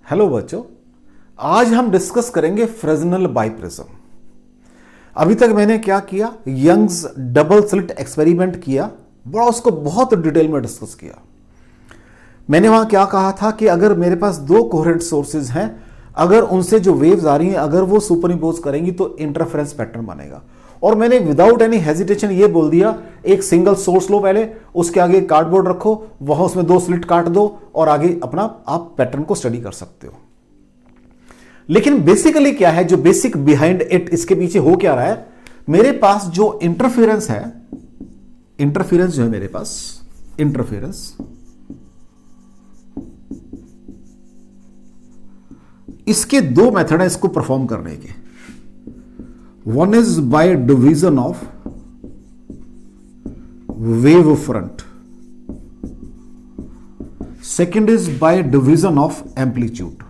Hello बच्चों, आज हम डिस्कस करेंगे फ्रेस्नेल बाइप्रिज्म। अभी तक मैंने क्या किया, यंग्स डबल स्लिट एक्सपेरिमेंट किया, उसको बहुत डिटेल में डिस्कस किया। मैंने वहां क्या कहा था कि अगर मेरे पास दो कोहेरेंट सोर्सेज हैं, अगर उनसे जो वेव्स आ रही हैं अगर वो सुपरइम्पोज करेंगी तो इंटरफेरेंस पैटर्न बनेगा। और मैंने विदाउट एनी हेजिटेशन ये बोल दिया, एक सिंगल सोर्स लो, पहले उसके आगे कार्डबोर्ड रखो, वहां उसमें दो स्लिट काट दो और आगे अपना आप पैटर्न को स्टडी कर सकते हो। लेकिन बेसिकली क्या है, जो बेसिक बिहाइंड इट, इसके पीछे हो क्या रहा है, मेरे पास जो इंटरफेरेंस है, इंटरफेरेंस जो है मेरे पास, इंटरफेरेंस इसके दो मेथड है इसको परफॉर्म करने के। One is by division of wave front, second is by division of amplitude,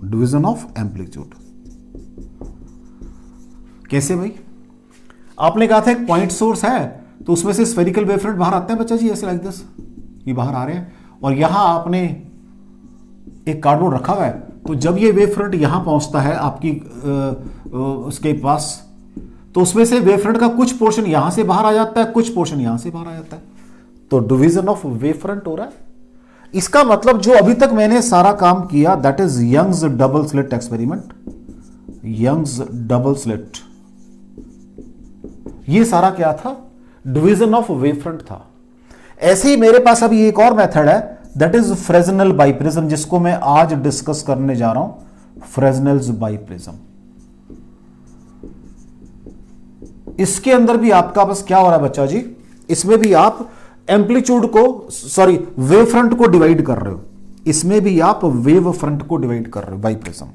division of amplitude. कैसे भाई? आपने कहा था एक पॉइंट सोर्स है तो उसमें से स्फेरिकल वेव फ्रंट बाहर आते हैं बच्चा जी, ऐसे लाइक दिस, ये बाहर आ रहे हैं, और यहां आपने एक कार्डबोर्ड रखा हुआ है, तो जब ये वेव फ्रंट यहां पहुंचता है आपकी उसके पास, तो उसमें से वेव फ्रंट का कुछ पोर्शन यहां से बाहर आ जाता है, कुछ पोर्शन यहां से बाहर आ जाता है, तो डिवीजन ऑफ वेव फ्रंट हो रहा है। इसका मतलब जो अभी तक मैंने सारा काम किया, that is Young's double slit experiment, Young's double slit, ये सारा क्या था, डिवीजन ऑफ वेव फ्रंट था। ऐसे ही मेरे पास अभी एक और मेथड है, दैट इज फ्रेस्नेल बाइप्रिज्म, जिसको मैं आज डिस्कस करने जा रहा हूं, फ्रेस्नेल्स बाइप्रिज्म। इसके अंदर भी आपका बस क्या हो रहा है बच्चा जी, इसमें भी आप एम्पलीट्यूड को, सॉरी वेव फ्रंट को डिवाइड कर रहे हो, इसमें भी आप वेव फ्रंट को डिवाइड कर रहे हो, बाइप्रिज्म।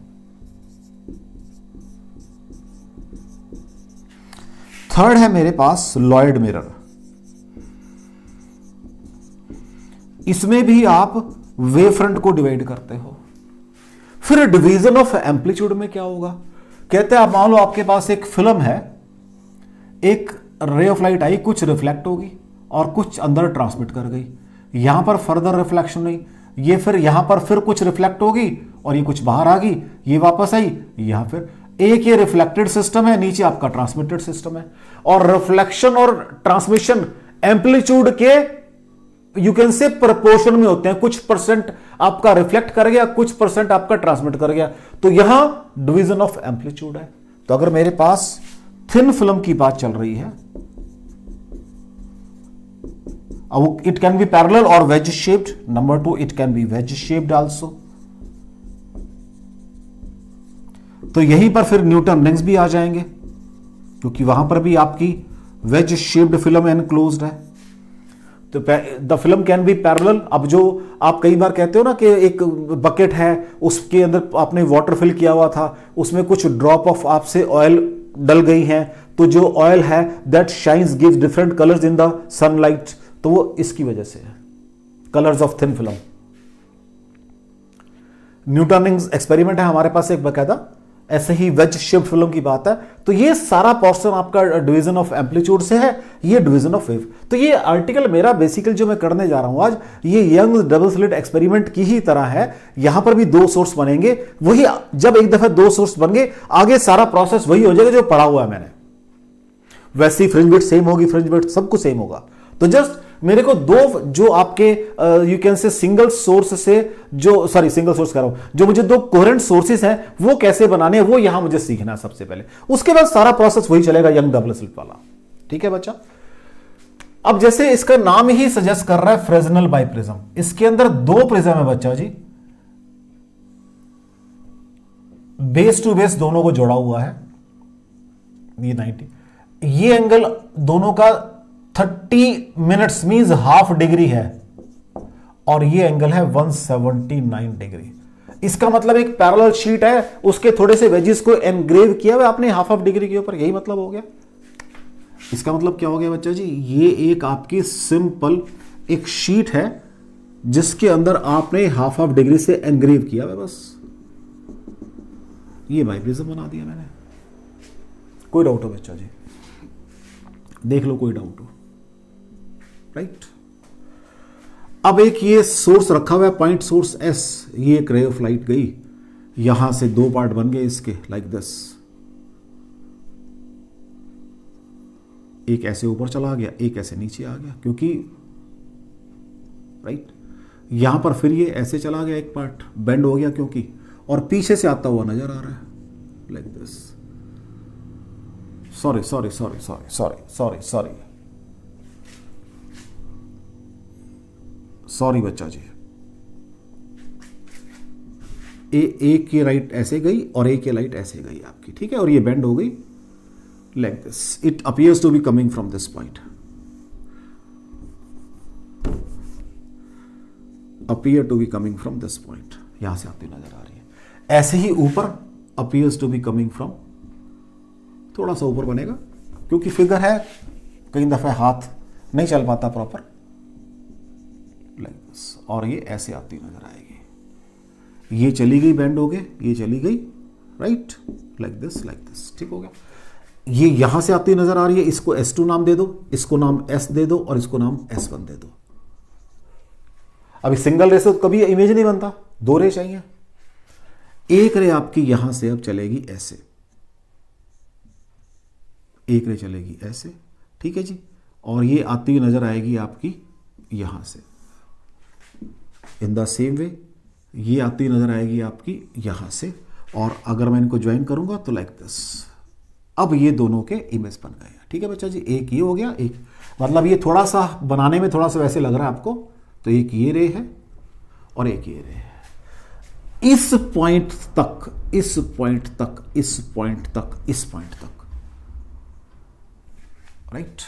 थर्ड है मेरे पास लॉयड मिरर, इसमें भी आप वेव फ्रंट को डिवाइड करते हो। फिर डिवीजन ऑफ एम्पलीट्यूड में क्या होगा, कहते हैं आप मान लो आपके पास एक फिल्म है, एक रे ऑफ लाइट आई, कुछ रिफ्लेक्ट होगी और कुछ अंदर ट्रांसमिट कर गई, यहां पर फर्दर रिफ्लेक्शन नहीं, ये फिर यहां पर फिर कुछ रिफ्लेक्ट होगी और ये कुछ बाहर आ गई, ये वापस आई, यहां फिर एक ये रिफ्लेक्टेड सिस्टम है, नीचे आपका ट्रांसमिटेड सिस्टम है। और रिफ्लेक्शन और ट्रांसमिशन एम्पलीट्यूड के यू कैन से प्रोपोर्शन में होते हैं, कुछ परसेंट आपका रिफ्लेक्ट कर गया, कुछ परसेंट आपका ट्रांसमिट कर गया, तो यहां डिवीजन ऑफ एम्पलीट्यूड है। तो अगर मेरे पास थिन फिल्म की बात चल रही है, इट कैन बी पैरेलल और wedge shaped, number 2 it can be wedge shaped also, तो यहीं पर फिर न्यूटन रिंग्स भी आ जाएंगे, क्योंकि वहां पर भी आपकी वेज शेप्ड फिल्म एनक्लोज्ड है। तो the film can be parallel. अब जो आप कई बार कहते हो ना कि एक बकेट है, उसके अंदर आपने वाटर फिल किया हुआ था, उसमें कुछ ड्रॉप ऑफ आपसे ऑयल डल गई हैं, तो जो ऑयल है that shines gives different colours in the sunlight, तो वो इसकी वजह से है, colours of thin film. Newton rings experiment है हमारे पास एक बकायदा, ऐसे ही वेज शेप्ड फिल्म की बात है। तो ये सारा पोर्शन आपका डिवीजन ऑफ एम्पलीट्यूड से है, ये डिवीजन ऑफ वेव। तो ये आर्टिकल मेरा बेसिकली जो मैं करने जा रहा हूं आज, ये यंग डबल स्लिट एक्सपेरिमेंट की ही तरह है। यहां पर भी दो सोर्स बनेंगे, वही जब एक दफा दो सोर्स बन गए, आगे सारा प्रोसेस वही हो जाएगा जो पढ़ा हुआ है मैंने, वैसी फ्रिंज विड्थ सेम होगी, फ्रिंज विड्थ सब कुछ सेम होगा। तो जस्ट मेरे को दो जो आपके you can say single source से, जो सॉरी सिंगल सोर्स कर रहा हूं, जो मुझे दो कोहेरेंट सोर्सेस हैं वो कैसे बनाने हैं, वो यहां मुझे सीखना है सबसे पहले, उसके बाद सारा प्रोसेस वही चलेगा यंग डबल स्लिट वाला। ठीक है बच्चा? अब जैसे इसका नाम ही सजेस्ट कर रहा है फ्रेस्नेल बाइप्रिज्म, इसके अंदर दो प्रिज्म है बच्चा जी, बेस टू बेस दोनों को जोड़ा हुआ है, ये 90, ये एंगल दोनों का 30 मिनट्स मींस हाफ डिग्री है, और ये एंगल है 179 डिग्री। इसका मतलब एक पैरेलल शीट है, उसके थोड़े से वेजेस को एनग्रेव किया हुआ आपने हाफ डिग्री के ऊपर, यही मतलब हो गया। इसका मतलब क्या हो गया बच्चा जी, ये एक आपकी सिंपल एक शीट है जिसके अंदर आपने हाफ डिग्री से एनग्रेव किया हुआ, बस ये बाइप्रिज्म बना दिया मैंने। कोई डाउट हो बच्चा जी? देख लो, कोई डाउट हो? राइट। अब एक ये सोर्स रखा हुआ है, पॉइंट सोर्स एस, ये एक रे ऑफ लाइट गई, यहां से दो पार्ट बन गए इसके, लाइक दिस, एक ऐसे ऊपर चला गया, एक ऐसे नीचे आ गया, क्योंकि राइट यहां पर फिर ये ऐसे चला गया, एक पार्ट बेंड हो गया क्योंकि, और पीछे से आता हुआ नजर आ रहा है, like this. Sorry sorry sorry sorry sorry sorry sorry sorry बच्चा जी, एक की लाइट ऐसे गई और एक की लाइट ऐसे गई आपकी, ठीक है, और ये बेंड हो गई like this. It appears to be coming from this point, appear to be coming from this point, यहां से आती नजर आ रही है। ऐसे ही ऊपर appears to be coming from, थोड़ा सा ऊपर बनेगा क्योंकि फिगर है, कई दफे हाथ नहीं चल पाता प्रॉपर, लाइक दिस, और ये ऐसे आती नजर आएगी, ये चली गई बेंड हो गए, ये चली गई राइट, लाइक दिस ठीक हो गया। ये यहां से आती नजर आ रही है, इसको S2 नाम दे दो, इसको नाम S दे दो, और इसको नाम S1 दे दो। अभी सिंगल रे से तो कभी इमेज नहीं बनता, दो रे चाहिए। एक रे आपकी यहां से अब चलेगी ऐसे, एक रे चलेगी ऐसे, ठीक है जी, और ये आती हुई नजर आएगी आपकी यहां से, इन द सेम वे ये आती नजर आएगी आपकी यहां से, और अगर मैं इनको ज्वाइन करूंगा तो लाइक दिस। अब ये दोनों के इमेज बन गए, ठीक है बच्चा जी, एक ये हो गया, एक मतलब ये थोड़ा सा बनाने में थोड़ा सा वैसे लग रहा है आपको, तो एक ये रे है और एक ये रे है। इस पॉइंट तक, इस पॉइंट तक, इस पॉइंट तक, इस पॉइंट तक, राइट।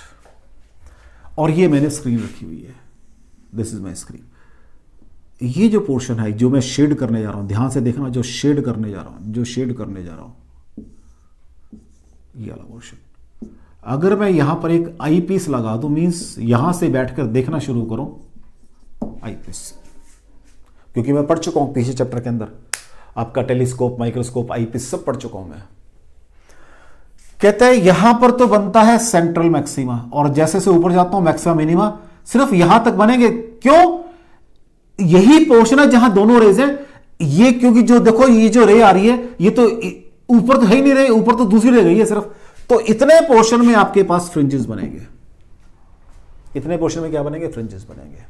और ये मैंने स्क्रीन रखी हुई है, दिस इज माई स्क्रीन। ये जो पोर्शन है जो मैं शेड करने जा रहा हूं, ध्यान से देखना, जो शेड करने जा रहा हूं, जो शेड करने जा रहा हूं, ये वाला पोर्शन, अगर मैं यहां पर एक आई पीस लगा दूं, मींस यहां से बैठकर देखना शुरू करूं आई पीस, क्योंकि मैं पढ़ चुका हूं पीछे चैप्टर के अंदर, आपका टेलीस्कोप, माइक्रोस्कोप, आई पीस सब पढ़ चुका हूं मैं। कहता है यहां पर तो बनता है सेंट्रल मैक्सिमा, और जैसे से ऊपर जाता हूं मैक्सिमा मिनिमा सिर्फ यहां तक बनेंगे। क्यों? यही पोर्शन है जहां दोनों रेज है, ये क्योंकि जो देखो ये जो रे आ रही है, ये तो ऊपर तो है ही नहीं रे, ऊपर तो दूसरी रे गई है सिर्फ, तो इतने पोर्शन में आपके पास फ्रिंजेस बनेंगे, इतने पोर्शन में क्या बनेंगे? फ्रिंजेस बनेंगे।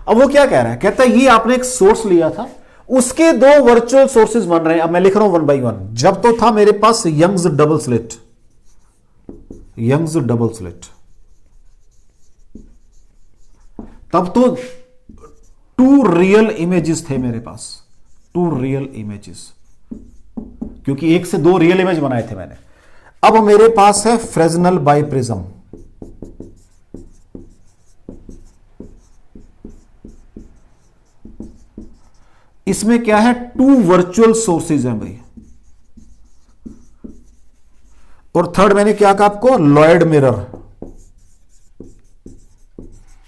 अब वो क्या कह रहा है? कहता है ये आपने एक सोर्स लिया था, उसके दो वर्चुअल सोर्सेज बन रहे हैं। अब मैं लिख रहा हूं वन बाई वन। जब तो था मेरे पास Young's double slit, Young's double slit, तब तो टू रियल इमेजेस थे मेरे पास, टू रियल इमेजेस, क्योंकि एक से दो रियल इमेज बनाए थे मैंने। अब मेरे पास है फ्रेजनल बाइप्रिज्म, इसमें क्या है? टू वर्चुअल सोर्सेज हैं भाई। और थर्ड मैंने क्या कहा आपको? Lloyd mirror.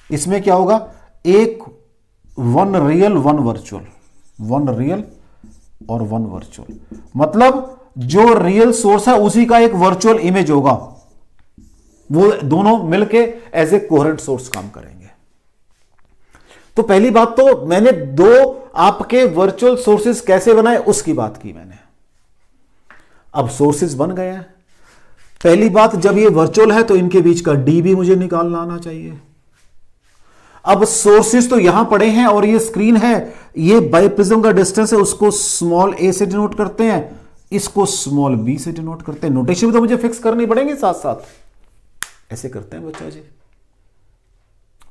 इसमें क्या होगा? एक one real one virtual, one real और वन वर्चुअल, मतलब जो रियल सोर्स है उसी का एक वर्चुअल इमेज होगा, वो दोनों मिलके एज ए कोहेरेंट सोर्स काम करेंगे। तो पहली बात तो मैंने दो आपके वर्चुअल सोर्सेज कैसे बनाए उसकी बात की मैंने। अब सोर्सेज बन गए हैं। पहली बात, जब ये वर्चुअल है तो इनके बीच का डी भी मुझे निकालना आना चाहिए। अब सोर्सेज तो यहां पड़े हैं और ये स्क्रीन है, ये बाइप्रिज्म का डिस्टेंस है, उसको स्मॉल ए से डिनोट करते हैं, इसको स्मॉल बी से डिनोट करते हैं। नोटेशन भी तो मुझे फिक्स करनी पड़ेंगे साथ साथ, ऐसे करते हैं बच्चा जी।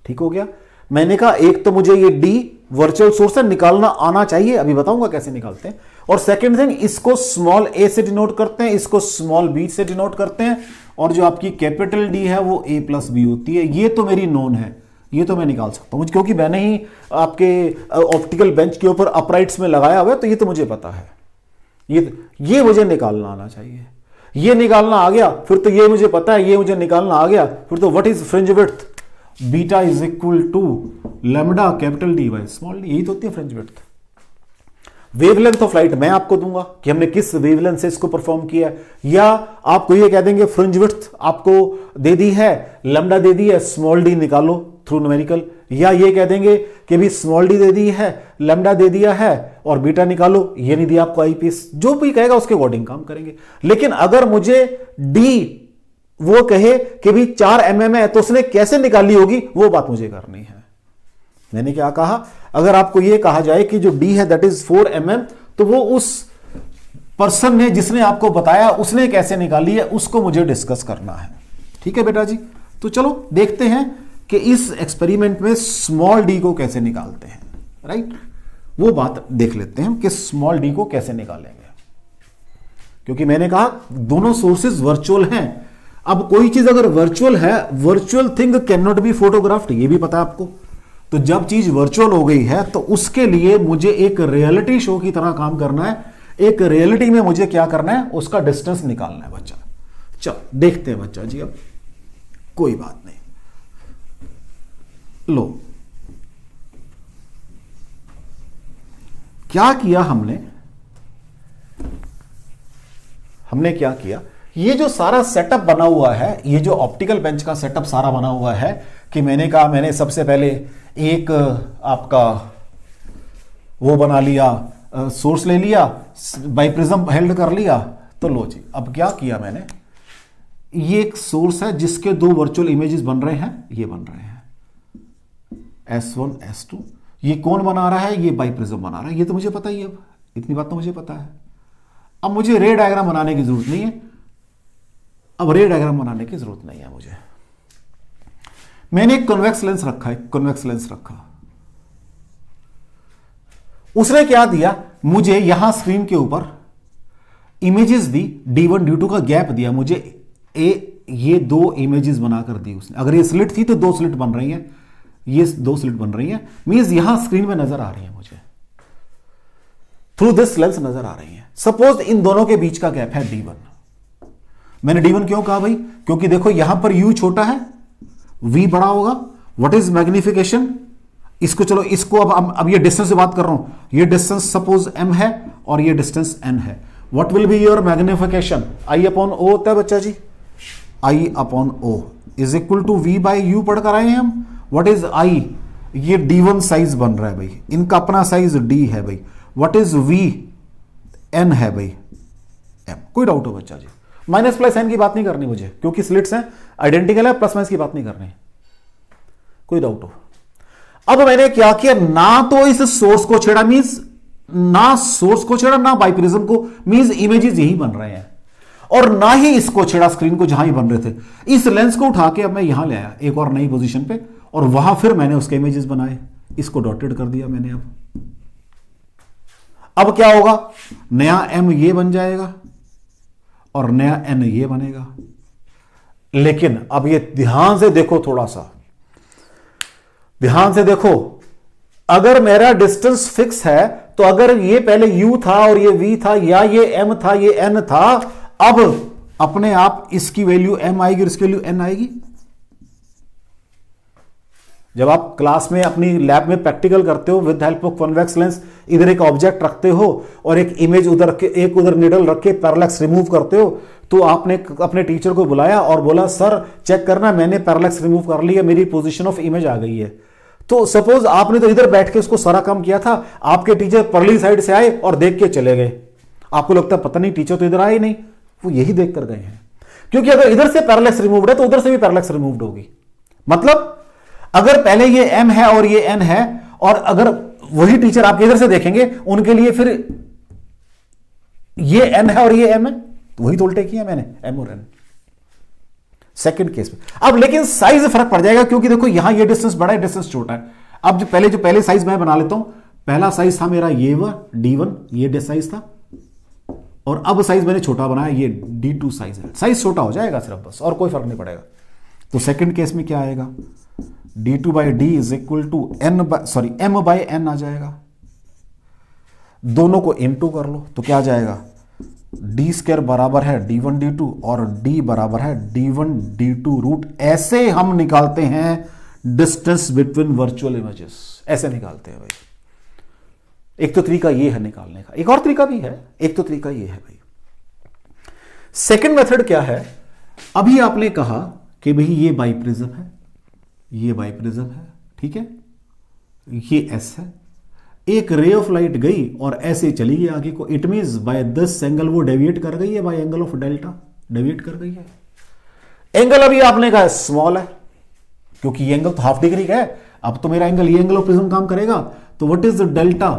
ठीक हो गया। मैंने कहा एक तो मुझे ये डी वर्चुअल सोर्स है निकालना आना चाहिए, अभी बताऊंगा कैसे निकालते हैं। और सेकंड थिंग, इसको स्मॉल ए से डिनोट करते हैं, इसको स्मॉल बी से डिनोट करते हैं, और जो आपकी कैपिटल डी है वो ए प्लस बी होती है। ये तो मेरी नोन है, ये तो मैं निकाल सकता हूं, क्योंकि मैंने ही आपके ऑप्टिकल बेंच के ऊपर अपराइट्स में लगाया हुआ है, तो ये तो मुझे पता है। ये मुझे निकालना आना चाहिए। ये निकालना आ गया, फिर तो ये मुझे पता है, ये मुझे निकालना आ गया, फिर तो what is fringe width? Beta is equal to lambda capital D by small d, यही तो होती है fringe width. Wavelength of light मैं आपको दूंगा कि हमने किस वेवलेंथ से इसको परफॉर्म किया, या आपको ये कह देंगे फ्रिंज विड्थ आपको दे दी है, लैम्डा दे दी है, स्मॉल डी निकालो थ्रू न्यूमेरिकल, या ये कह देंगे कि भी स्मॉल डी दे दी है, लैम्डा दे दिया है और बीटा निकालो, ये नहीं दिया आपको आईपीएस, जो भी कहेगा उसके अकॉर्डिंग काम करेंगे। लेकिन अगर मुझे डी वो कहे कि भी 4 mm है तो उसने कैसे निकाली होगी, वो बात मुझे करनी है। मैंने क्या कहा, अगर आपको ये कहा जाए कि जो डी है दैट इज 4 mm, तो वो उस पर्सन ने जिसने आपको बताया उसने कैसे निकाली है, उसको मुझे डिस्कस करना है। ठीक है बेटा जी, तो चलो देखते हैं कि इस एक्सपेरिमेंट में स्मॉल डी को कैसे निकालते हैं। राइट, वो बात देख लेते हैं कि स्मॉल डी को कैसे निकालेंगे, क्योंकि मैंने कहा दोनों सोर्सेज वर्चुअल हैं। अब कोई चीज अगर वर्चुअल है, virtual thing can not be photographed, ये भी पता है आपको। तो जब चीज वर्चुअल हो गई है तो उसके लिए मुझे एक रियलिटी शो की तरह काम करना है। एक रियलिटी में मुझे क्या करना है, उसका डिस्टेंस निकालना है बच्चा। चलो देखते हैं बच्चा जी, अब कोई बात नहीं। लो, क्या किया हमने क्या किया, ये जो सारा सेटअप बना हुआ है, ये जो ऑप्टिकल बेंच का सेटअप सारा बना हुआ है, कि मैंने कहा मैंने सबसे पहले एक आपका वो बना लिया, सोर्स ले लिया, बाइप्रिज्म हेल्ड कर लिया। तो लो जी, अब क्या किया मैंने, ये एक सोर्स है जिसके 2 वर्चुअल इमेजेस बन रहे हैं, ये बन रहे हैं S1 S2। ये कौन बना रहा है, ये बाइप्रिज्म बना रहा है, ये तो मुझे पता ही है। अब इतनी बात तो मुझे पता है। अब मुझे रे डायग्राम बनाने की जरूरत नहीं है, अब रे डायग्राम बनाने की जरूरत नहीं है मुझे। मैंने एक कन्वेक्स लेंस रखा है, कन्वेक्स लेंस रखा। उसने क्या दिया मुझे, यहां स्क्रीन के ऊपर इमेजेस दी, D1 D2 का गैप दिया मुझे, ये 2 इमेजेस बनाकर दी उसने। अगर ये स्लिट थी तो 2 स्लिट बन रही हैं, ये 2 स्लिट बन रही हैं, मींस यहां स्क्रीन में नजर आ रही है मुझे, थ्रू दिस लेंस नजर आ रही है। सपोज इन दोनों के बीच का गैप है D1। मैंने D1 क्यों कहा भाई, क्योंकि देखो यहां पर U छोटा है, V बड़ा होगा। व्हाट इज मैग्निफिकेशन, इसको चलो, इसको अब ये डिस्टेंस से बात कर रहा हूं, ये डिस्टेंस सपोज m है और ये डिस्टेंस n है। What will be your magnification, I upon O होता है बच्चा जी, I upon O is equal to V by u पढ़ कर आए हैं हम। व्हाट इज I, ये D1 साइज बन रहा है भाई, इनका अपना साइज D है भाई। व्हाट इज V, n है भाई m। कोई डाउट हो बच्चा जी, माइनस प्लस n की बात नहीं करनी मुझे, क्योंकि स्लिट्स हैं आइडेंटिकल है, प्लस माइनस की बात नहीं करनी। कोई डाउट हो। अब मैंने क्या किया, ना तो इस सोर्स को छेड़ा, मींस ना सोर्स को छेड़ा ना बाइप्रिज्म को, मींस इमेजेस यही बन रहे हैं, और ना ही इसको छेड़ा स्क्रीन को जहां ही बन रहे थे। इस लेंस को उठा के अब मैं यहां ले आया एक और नई पोजीशन पे, और वहां फिर मैंने उसके इमेजेस बनाए, इसको डॉटेड कर दिया मैंने। अब क्या होगा, नया m ये बन जाएगा और नया n ये बनेगा। लेकिन अब ये ध्यान से देखो, थोड़ा सा ध्यान से देखो, अगर मेरा डिस्टेंस फिक्स है तो अगर ये पहले u था और ये v था, या ये m था ये n था, अब अपने आप इसकी वैल्यू m आएगी और इसकी वैल्यू n आएगी। जब आप क्लास में अपनी लैब में प्रैक्टिकल करते हो with help of convex lens, इधर एक ऑब्जेक्ट रखते हो और एक इमेज उधर के, एक उधर निडल रख के पैरेलैक्स रिमूव करते हो, तो आपने अपने टीचर को बुलाया और बोला सर चेक करना मैंने पैरेलैक्स रिमूव कर लिया, मेरी पोजीशन ऑफ इमेज आ गई है। तो सपोज आपने तो इधर बैठ के उसको सारा काम किया था, आपके टीचर परली साइड से आए और देख के चले गए। आपको लगता है पता नहीं टीचर तो इधर आए ही नहीं, वो यही देख कर गए हैं। क्योंकि अगर इधर से पैरेलैक्स रिमूव्ड है तो उधर से भी पैरेलैक्स रिमूव्ड होगी। मतलब अगर पहले ये m है और ये n है, और अगर वही टीचर आपके इधर से देखेंगे उनके लिए फिर ये n है और ये m है, तो वही तो उल्टे किया मैंने, m और n सेकंड केस में। अब लेकिन साइज फर्क पड़ जाएगा, क्योंकि देखो यहां ये डिस्टेंस बड़ा है, डिस्टेंस छोटा है। अब जो पहले साइज मैं बना लेता हूं, पहला साइज था मेरा ये D1, ये साइज था, और अब साइज मैंने छोटा बनाया, ये D2 साइज है। साइज छोटा हो जाएगा सिर्फ, बस, और कोई फर्क नहीं पड़ेगा। तो सेकंड केस में क्या आएगा, D2 by D is equal to m by n आ जाएगा। दोनों को इनटू कर लो तो क्या आ जाएगा, d स्क्वायर बराबर है D1 D2 और d बराबर है D1 D2 रूट। ऐसे हम निकालते हैं डिस्टेंस बिटवीन वर्चुअल इमेजेस, ऐसे निकालते हैं भाई। एक तो तरीका ये है निकालने का, एक और तरीका भी है, एक तो तरीका ये है भाई। सेकंड मेथड क्या है, अभी आपने कहा कि भाई ये बाइप्रिज्म है, ये बाइप्रिज्म है, ठीक है, ये एस है, एक रे ऑफ लाइट गई और ऐसे चली गई आगे को, it means by this angle वो डेविएट कर गई है, bye angle of delta deviate कर गई है। एंगल अभी आपने कहा स्मॉल है, क्योंकि ये एंगल तो हाफ डिग्री का है, अब तो मेरा एंगल ये एंगल ऑफ प्रिज्म काम करेगा, तो what is delta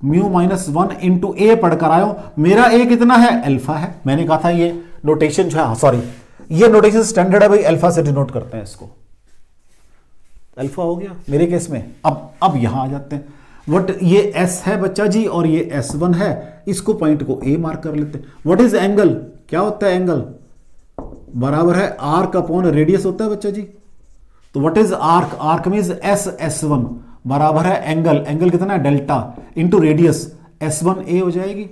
mu minus 1 into A पढ़कर आयो, मेरा ए कितना है, अल्फा है। मैंने कहा था ये नोटेशन जो है, सॉरी ये नोटेशन स्टैंडर्ड है भाई, अल्फा से डिनोट करते हैं इसको, अल्फा हो गया मेरे केस में। अब यहां आ जाते हैं, व्हाट ये एस है बच्चा जी और ये S1 है, इसको पॉइंट को ए मार्क कर लेते हैं। व्हाट इज एंगल, क्या होता है एंगल, बराबर है आर्क अपॉन रेडियस होता है बच्चा जी। तो what is arc, arc means S1 बराबर है एंगल, एंगल कितना है डेल्टा इंटू रेडियस S1a हो जाएगी।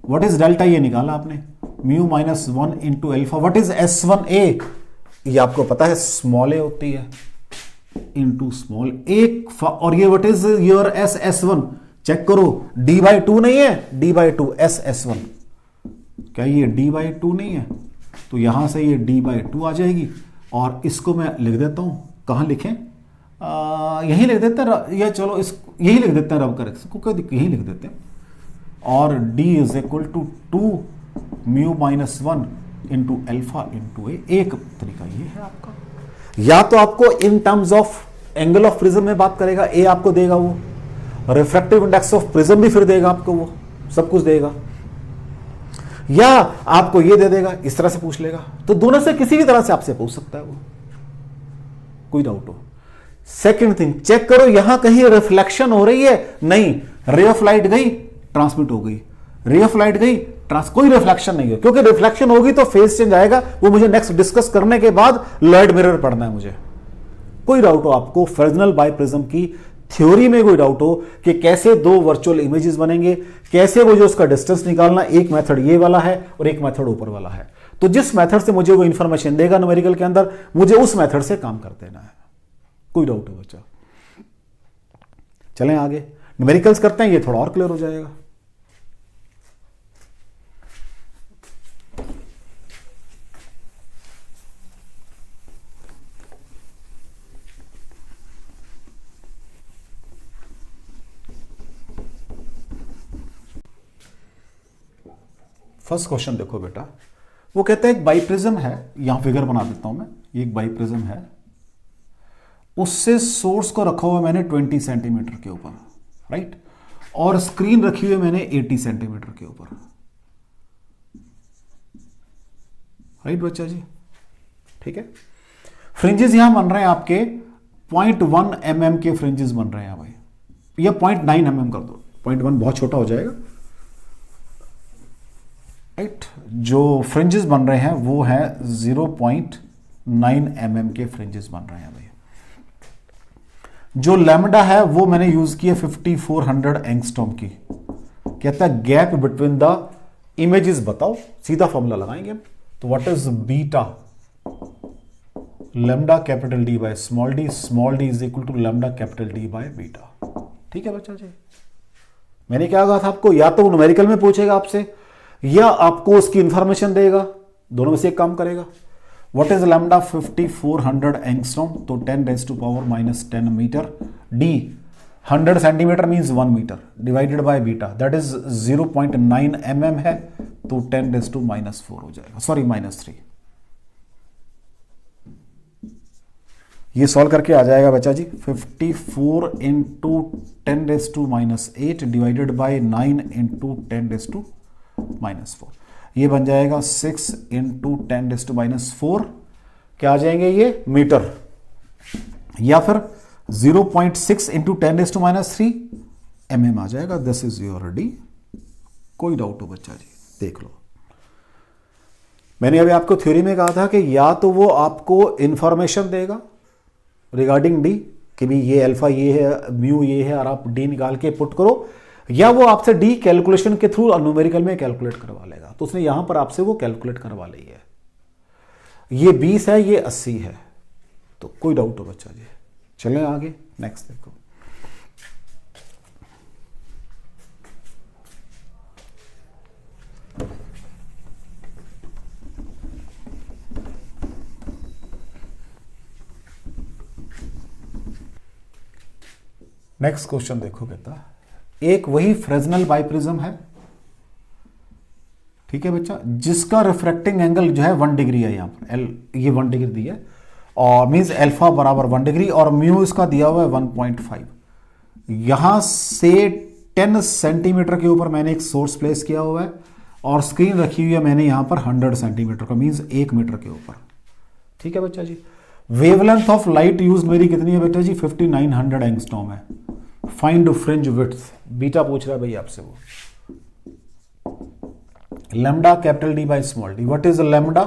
व्हाट इज डेल्टा, ये निकाला आपने, mu minus 1 into alpha. What is S1a, ये आपको पता है स्मॉल ए होती है इंटू स्मॉल एक, और ये what is your S1, check करो d/2 नहीं है, d/2 S1, क्या ये d/2 नहीं है, तो यहां से ये d/2 आ जाएगी। और इसको मैं लिख देता हूं, कहां लिखें, यही लिख देते हैं, या चलो इस यही लिख देते हैं, रब कर इसको क्या यही लिख देते हैं, और d is equal to 2 mu minus 1 into alpha into A. एक तरीका ये है आपका, या तो आपको in terms of angle of prism में बात करेगा, ए आपको देगा वो, रिफ्रैक्टिव इंडेक्स ऑफ प्रिज्म भी फिर देगा आपको, वो सब कुछ देगा, या आपको ये दे देगा, इस तरह से पूछ लेगा। तो दोनों से किसी भी तरह से आपसे पूछ सकता है वो, कोई डाउट हो। सेकंड थिंग, चेक करो यहां कहीं रिफ्लेक्शन हो रही है, नहीं, रे ऑफ लाइट गई ट्रांसमिट हो गई, रे ऑफ लाइट गई कोई रिफ्लेक्शन नहीं है, क्योंकि रिफ्लेक्शन होगी तो फेज चेंज आएगा, वो मुझे नेक्स्ट डिस्कस करने के बाद लॉयड मिरर पढ़ना है मुझे। कोई डाउट हो आपको फ्रेस्नेल बाइप्रिज्म की थ्योरी में, कोई डाउट हो कि कैसे दो वर्चुअल इमेजेस बनेंगे, कैसे वो जो उसका डिस्टेंस निकालना, एक मेथड ये वाला है और एक मेथड ऊपर वाला है, तो जिस मेथड से मुझे वो इंफॉर्मेशन देगा न्यूमेरिकल के अंदर, मुझे उस मेथड से काम कर देना है। कोई डाउट है बच्चा, चलें आगे न्यूमेरिकल्स करते हैं, ये थोड़ा और क्लियर हो जाएगा। फर्स्ट क्वेश्चन देखो बेटा, वो कहता है एक बाइप्रिज्म है, यहां फिगर बना देता हूं मैं, ये एक बाइप्रिज्म है, उससे सोर्स को रखा हुआ मैंने 20 सेंटीमीटर के ऊपर, राइट, और स्क्रीन रखी हुई है मैंने 80 सेंटीमीटर के ऊपर, राइट बच्चा जी, ठीक है। फ्रिंजेस यहां बन रहे हैं आपके 0.1 mm के फ्रिंजेस बन रहे हैं भाई, या 0.9 mm कर दो, 0.1 बहुत छोटा हो जाएगा, राइट। जो फ्रिंजेस बन रहे हैं वो है 0.9 mm के फ्रिंजेस बन रहे हैं भाई। जो लैम्डा है वो मैंने यूज किया 5400 एंगस्ट्रॉम की। कहता है गैप बिटवीन द इमेजेस बताओ, सीधा फॉर्मूला लगाएंगे हम। तो what is beta, lambda capital D by small d is equal to lambda capital D by beta. ठीक है बच्चा जी, मैंने क्या कहा था आपको, या तो न्यूमेरिकल में पूछेगा आपसे या आपको उसकी इंफॉर्मेशन देगा, दोनों में से एक काम करेगा। व्हाट इज लैम्डा 5400 एंगस्ट्रॉम, तो 10⁻⁻10 metre, D 100 centimetre means 1 metre divided by beta that is 0.9 mm है, तो 10⁻⁻4 हो जाएगा, सॉरी -3। ये सॉल्व करके आ जाएगा बच्चा जी 54 इंटू 10⁻⁻8 डिवाइडेड बाय 9 इंटू 10⁻⁻4, ये बन जाएगा 6 इंटू 10⁻⁻4, क्या आ जाएंगे ये मीटर, या फिर 0.6 इंटू 10⁻³ mm आ जाएगा। This is your D. कोई डाउट हो बच्चा जी, देख लो। मैंने अभी आपको थ्योरी में कहा था कि या तो वो आपको इंफॉर्मेशन देगा रिगार्डिंग डी कि भी ये अल्फा ये है, म्यू ये है, और आप डी निकाल के पुट करो, या वो आपसे डी कैलकुलेशन के थ्रू न्यूमेरिकल में कैलकुलेट करवा लेगा। तो उसने यहां पर आपसे वो कैलकुलेट करवा ली है, ये 20 है, ये 80 है। तो कोई डाउट हो बच्चा जी, चलें आगे नेक्स्ट देखो। नेक्स्ट क्वेश्चन देखो, कहता एक वही फ्रेजनल बाइप्रिज्म है, ठीक है बच्चा, जिसका रिफ्रैक्टिंग एंगल जो है 1 डिग्री है, यहां पर एल ये 1 डिग्री दी है, और मींस अल्फा बराबर 1 डिग्री, और म्यू इसका दिया हुआ है 1.5। यहां से 10 सेंटीमीटर के ऊपर मैंने एक सोर्स प्लेस किया हुआ है, और स्क्रीन रखी हुई है मैंने यहां पर 100 सेंटीमीटर का, मींस 1 मीटर के ऊपर, ठीक है बच्चा जी। वेवलेंथ ऑफ लाइट यूज मेरी कितनी है बेटा जी, 5900 एंगस्ट्रॉम है। फाइंड फ्रिंज विड्थ, बीटा पूछ रहा है भाई आपसे वो। Lambda capital D by small D, what is lambda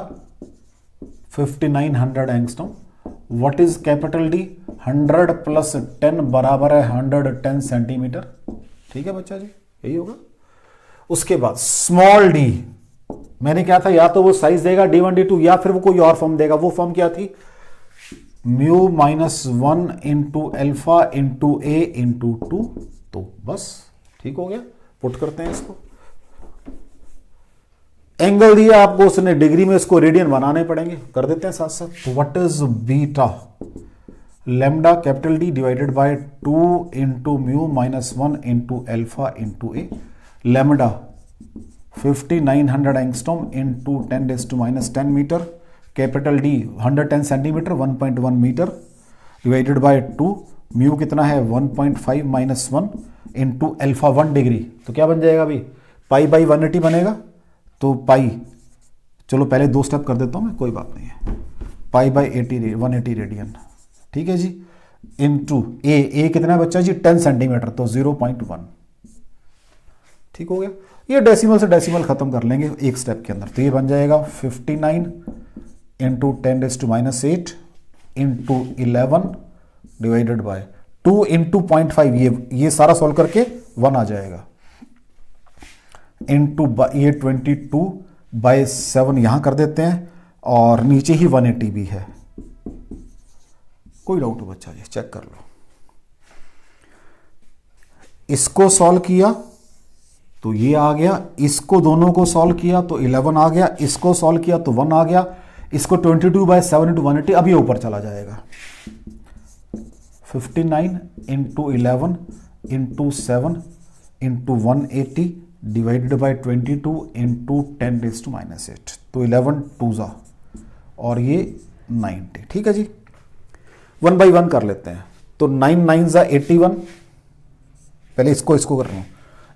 5900 angstrom, what is capital D 100 plus 10 बराबर है 110 सेंटीमीटर, ठीक है बच्चा जी, यही होगा। उसके बाद स्मॉल डी, मैंने क्या था, या तो वो साइज देगा d1 d2, या फिर वो कोई और फॉर्म देगा। वो फॉर्म क्या थी, mu minus 1 into alpha into A into 2, तो बस ठीक हो गया। पुट करते हैं इसको, एंगल दिया आपको उसने डिग्री में, इसको रेडियन बनाने पड़ेंगे, कर देते हैं साथ साथ। तो what is beta lambda capital D divided by 2 into mu minus 1 into alpha into a, lambda 5900 angstrom into 10⁻⁻10 metre, capital D 110 centimetre 1.1 metre, divided by 2, mu कितना है 1.5 माइनस 1 इंटू अल्फा 1 डिग्री, तो क्या बन जाएगा अभी, पाई बाई 180 बनेगा। तो पाई, चलो पहले 2 स्टेप कर देता हूं मैं, कोई बात नहीं है, पाई बाई 180 रेडियन, ठीक है जी, इंटू ए कितना है बच्चा जी 10 सेंटीमीटर, तो 0.1, ठीक हो गया। ये डेसिमल से डेसिमल खत्म कर लेंगे एक स्टेप के अंदर, तो ये बन जाएगा 59 into 10⁻⁸ into 11 divided by 2 into 0.5, ये सारा सॉल्व करके 1 आ जाएगा, इंटू ये 22/7 यहां कर देते हैं, और नीचे ही 180 भी है। कोई डाउट हो बच्चा जी, चेक कर लो। इसको सॉल्व किया तो ये आ गया, इसको दोनों को सॉल्व किया तो 11 आ गया, इसको सॉल्व किया तो 1 आ गया, इसको 22/7 इंटू 180, अब ये ऊपर चला जाएगा, 59 into 11 into 7 into 180 divided by 22 into 10⁻⁸, तो 11 2 और ये 90, ठीक है जी। 1 बाई 1 कर लेते हैं, तो 9 9 81, पहले इसको कर रहा हूं,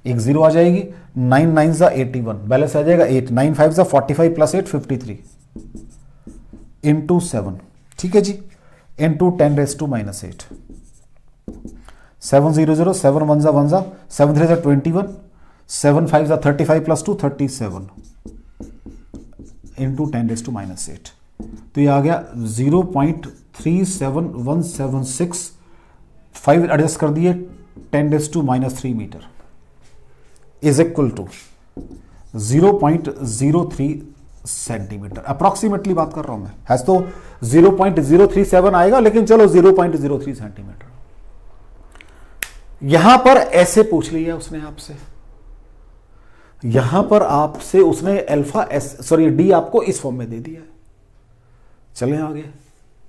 एक 0 आ जाएगी, 9 9 81, बैलेंस आ जाएगा 8, 9 5 45 प्लस 8 53 इंटू 7, ठीक है जी, इंटू 10⁻⁸, 7 0 0, 7 1 1, 7 3 21, 7 5 35 प्लस 2 37 इंटू 10⁻⁸, तो ये आ गया 0.37176, 5 एडजस्ट कर दिए 10⁻³ metre is equal to 0.03 centimetre, approximately बात कर रहा हूं मैं, हैज तो 0.037 आएगा, लेकिन चलो 0.03 सेंटीमीटर। यहां पर ऐसे पूछ लिया उसने आपसे, यहां पर आपसे उसने डी आपको इस फॉर्म में दे दिया है। चलें आगे,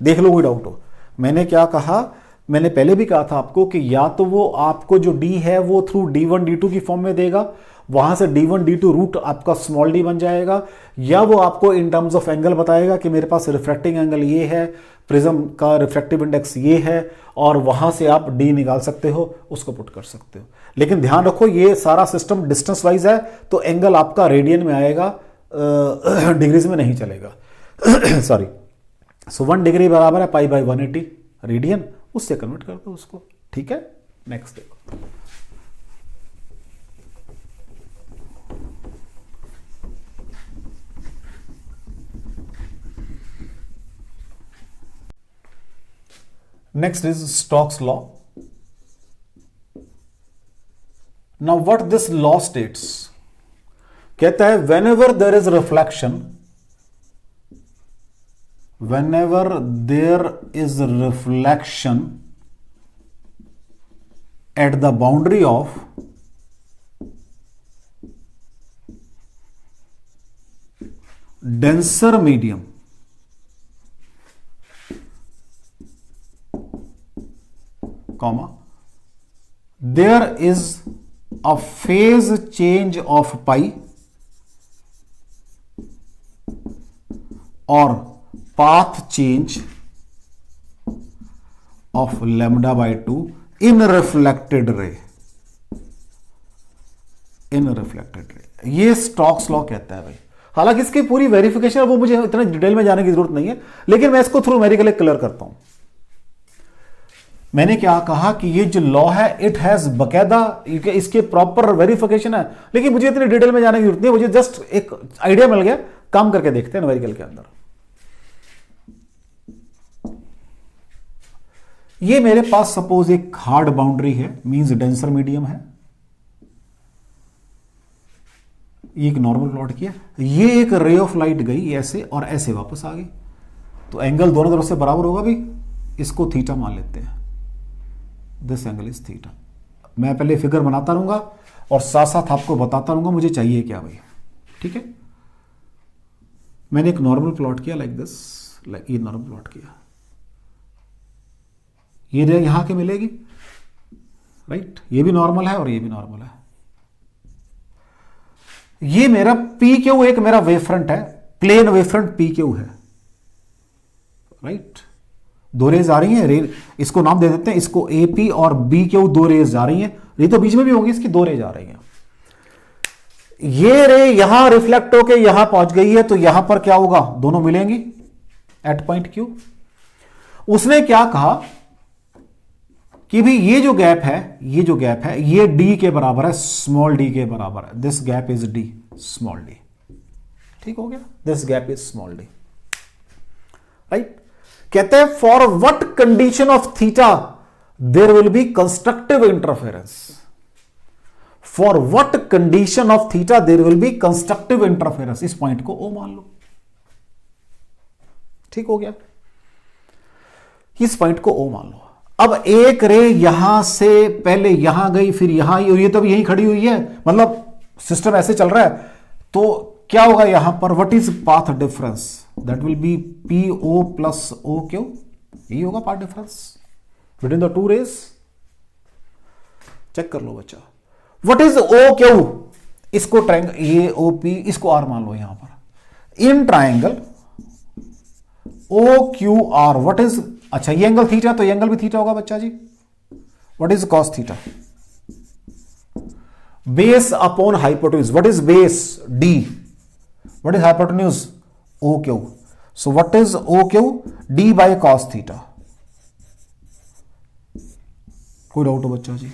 देख लो कोई डाउट हो। मैंने क्या कहा, मैंने पहले भी कहा था आपको कि या तो वो आपको जो डी है वो थ्रू d1 d2 की फॉर्म में देगा, वहां से d1 d2 रूट आपका स्मॉल डी बन जाएगा, या वो आपको इन टर्म्स ऑफ एंगल बताएगा कि मेरे पास रिफ्रैक्टिंग एंगल ये है, प्रिज्म का रिफ्रैक्टिव इंडेक्स ये है, और वहां से आप डी निकाल सकते हो, उसको पुट कर सकते हो। लेकिन ध्यान रखो ये सारा सिस्टम डिस्टेंस वाइज है, तो एंगल आपका रेडियन में आएगा, डिग्रीज में नहीं चलेगा। सॉरी, सो 1 डिग्री बराबर है पाई बाई 180 रेडियन, उससे कन्वर्ट कर दो उसको, ठीक है। नेक्स्ट देखो, next is Stokes law. Now what this law states, कहता है whenever there is reflection at the boundary of denser medium, comma there is a phase change of pi और path change of lambda by 2 in reflected ray. In reflected रे, ये Stokes law कहता है भाई। हालांकि इसकी पूरी वेरिफिकेशन वो मुझे इतना डिटेल में जाने की जरूरत नहीं है, लेकिन मैं इसको थ्रू मेडिकल क्लियर करता हूं। मैंने क्या कहा कि ये जो लॉ है इट हैज बकायदा इसके प्रॉपर वेरिफिकेशन है, लेकिन मुझे इतनी डिटेल में जाने की जरूरत नहीं, मुझे जस्ट एक आइडिया मिल गया, काम करके देखते हैं न्यूमेरिकल के अंदर। ये मेरे पास सपोज एक हार्ड बाउंड्री है, मींस डेंसर मीडियम है, ये एक नॉर्मल प्लॉट किया, ये एक रे ऑफ लाइट गई ऐसे और ऐसे वापस आ गई, तो एंगल दोनों तरफ से बराबर होगा भाई, इसको थीटा मान लेते हैं, दिस एंगल इज थीटा। मैं पहले फिगर बनाता रहूंगा और साथ साथ आपको बताता रहूंगा मुझे चाहिए क्या भाई, ठीक है। मैंने एक नॉर्मल प्लॉट किया लाइक दिस, लाइक ये नॉर्मल प्लॉट किया, ये रे यहां के मिलेगी, राइट, ये भी नॉर्मल है और ये भी नॉर्मल है। ये मेरा पी क्यू एक मेरा वेव फ्रंट है, plane wave front P Q है, राइट। दो रेज आ रही हैं, रे इसको नाम दे देते हैं, इसको ए पी और बी क्यू दो रेज आ रही हैं, ये तो बीच में भी होंगी, इसकी दो रेज आ रही हैं। ये रे यहां रिफ्लेक्ट होके यहां पहुंच गई है, तो यहां पर क्या होगा, दोनों मिलेंगी एट पॉइंट क्यू। उसने क्या कहा कि भी ये जो गैप है, ये जो गैप है ये डी के बराबर है, स्मॉल डी के बराबर है, this gap is d, small d, ठीक हो गया, this gap is small d, right. कहते हैं for what condition of theta there will be constructive interference, for what condition of theta there will be constructive interference, इस point को O मान लो, ठीक हो गया, इस पॉइंट को ओ मान लो। अब एक रे यहां से पहले यहां गई, फिर यहां आई, और ये तो यहीं खड़ी हुई है, मतलब सिस्टम ऐसे चल रहा है, तो क्या होगा यहां पर, what is path difference, that will be P O plus O Q, यही होगा path difference between the two rays. Check कर लो बच्चा, व्हाट इज ओ क्यू, इसको ट्रायंगल, ये ओ पी, इसको आर मान लो यहां पर, in triangle O Q R, what is, अच्छा ये एंगल थीटा, तो ये एंगल भी थीटा होगा बच्चा जी, what is cos theta, base upon hypotenuse, what is base D, what is hypotenuse O Q, so what is O Q, D by cos theta. कोई doubt हो बच्चा जी,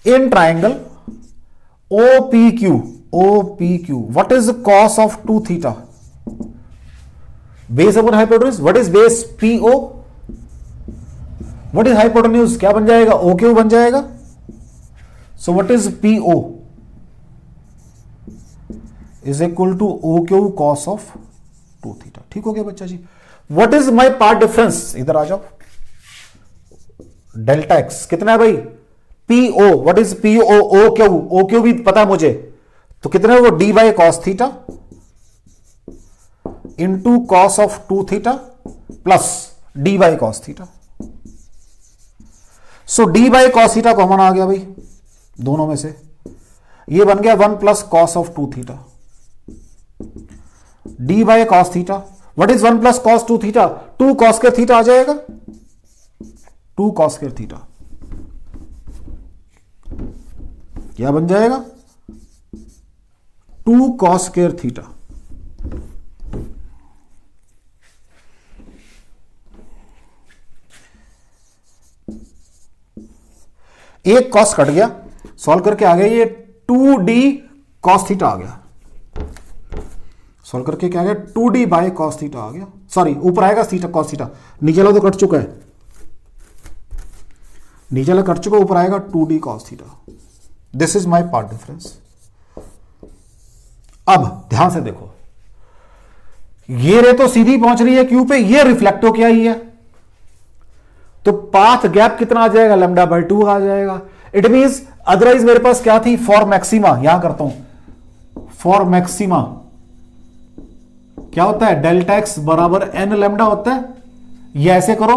in triangle O P Q, what is cos of 2 theta, base upon hypotenuse, what is base P O, what is hypotenuse, क्या बन जाएगा, O Q बन जाएगा, so what is P O is equal to O Q cos of 2 theta, ठीक हो गया बच्चा जी। What is my part difference, इधर आ जाओ, डेल्टा एक्स कितना है भाई, P O, what is P O, O Q भी पता है मुझे, तो कितना है वो, D by cos theta into cos of 2 theta plus D by cos theta, so D by cos theta common आ गया भाई दोनों में से, ये बन गया 1 plus cos of 2 theta, D by cos theta, what is 1 plus cos 2 theta, 2 cos के थीटा आ जाएगा, 2 कॉस के थीटा क्या बन जाएगा, 2 कॉस स्क्वायर थीटा। एक कॉस कट गया, सॉल्व करके आ गया, ये 2d कॉस थीटा आ गया, सॉल्व करके क्या आ गया, 2d बाय कॉस थीटा आ गया, सॉरी ऊपर आएगा थीटा कॉस थीटा, नीचे वाला तो कट चुका है, नीचे वाला कट चुका, ऊपर आएगा 2d cos theta, this is my path difference. अब ध्यान से देखो, ये रे तो सीधी पहुंच रही है क्यू पे, ये रिफ्लेक्ट हो क्या ही है, तो पाथ गैप कितना आ जाएगा, लैम्डा बाय 2 आ जाएगा। इट मींस अदरवाइज मेरे पास क्या थी, फॉर मैक्सिमा, यहां करता हूं, फॉर मैक्सिमा क्या होता है, डेल्टा एक्स बराबर एन लैम्डा होता है, ये ऐसे करो,